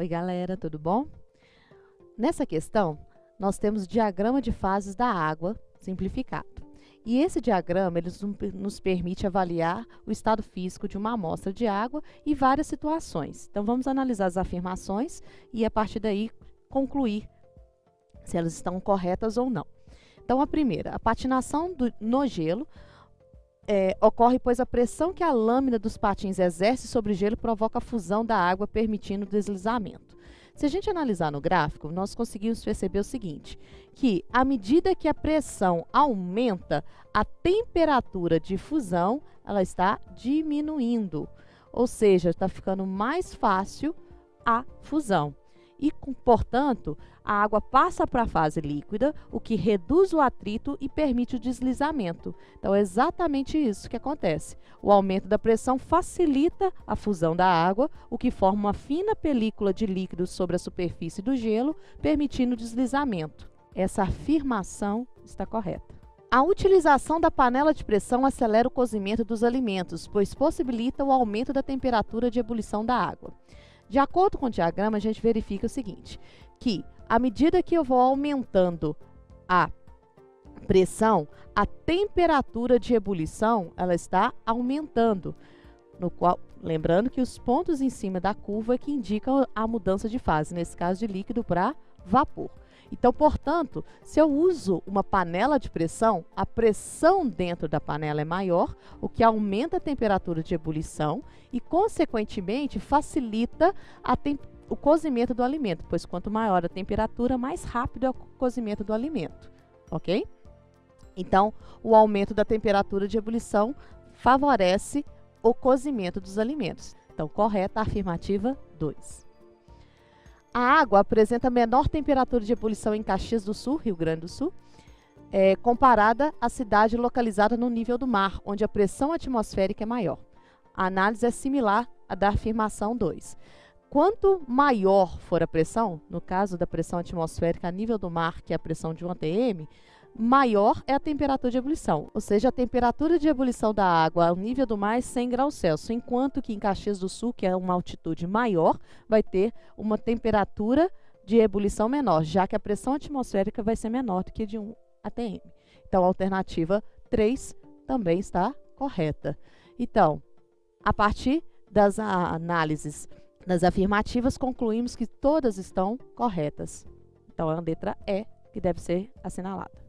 Oi, galera, tudo bom? Nessa questão, nós temos o diagrama de fases da água simplificado. E esse diagrama ele nos permite avaliar o estado físico de uma amostra de água e várias situações. Então, vamos analisar as afirmações e, a partir daí, concluir se elas estão corretas ou não. Então, a primeira, a patinação no gelo ocorre pois a pressão que a lâmina dos patins exerce sobre o gelo provoca a fusão da água, permitindo o deslizamento. Se a gente analisar no gráfico, nós conseguimos perceber o seguinte, que à medida que a pressão aumenta, a temperatura de fusão ela está diminuindo, ou seja, está ficando mais fácil a fusão. E, portanto, a água passa para a fase líquida, o que reduz o atrito e permite o deslizamento. Então, é exatamente isso que acontece. O aumento da pressão facilita a fusão da água, o que forma uma fina película de líquido sobre a superfície do gelo, permitindo o deslizamento. Essa afirmação está correta. A utilização da panela de pressão acelera o cozimento dos alimentos, pois possibilita o aumento da temperatura de ebulição da água. De acordo com o diagrama, a gente verifica o seguinte, que à medida que eu vou aumentando a pressão, a temperatura de ebulição ela está aumentando, lembrando que os pontos em cima da curva é que indicam a mudança de fase, nesse caso de líquido para vapor. Então, portanto, se eu uso uma panela de pressão, a pressão dentro da panela é maior, o que aumenta a temperatura de ebulição e, consequentemente, facilita o cozimento do alimento, pois quanto maior a temperatura, mais rápido é o cozimento do alimento, ok? Então, o aumento da temperatura de ebulição favorece o cozimento dos alimentos. Então, correta a afirmativa 2. A água apresenta menor temperatura de ebulição em Caxias do Sul, Rio Grande do Sul, comparada à cidade localizada no nível do mar, onde a pressão atmosférica é maior. A análise é similar à da afirmação 2. Quanto maior for a pressão, no caso da pressão atmosférica a nível do mar, que é a pressão de 1 atm, maior é a temperatura de ebulição, ou seja, a temperatura de ebulição da água ao nível do mar é 100 graus Celsius, enquanto que em Caxias do Sul, que é uma altitude maior, vai ter uma temperatura de ebulição menor, já que a pressão atmosférica vai ser menor do que de 1 atm. Então, a alternativa 3 também está correta. Então, a partir das análises das afirmativas, concluímos que todas estão corretas. Então, é a letra E que deve ser assinalada.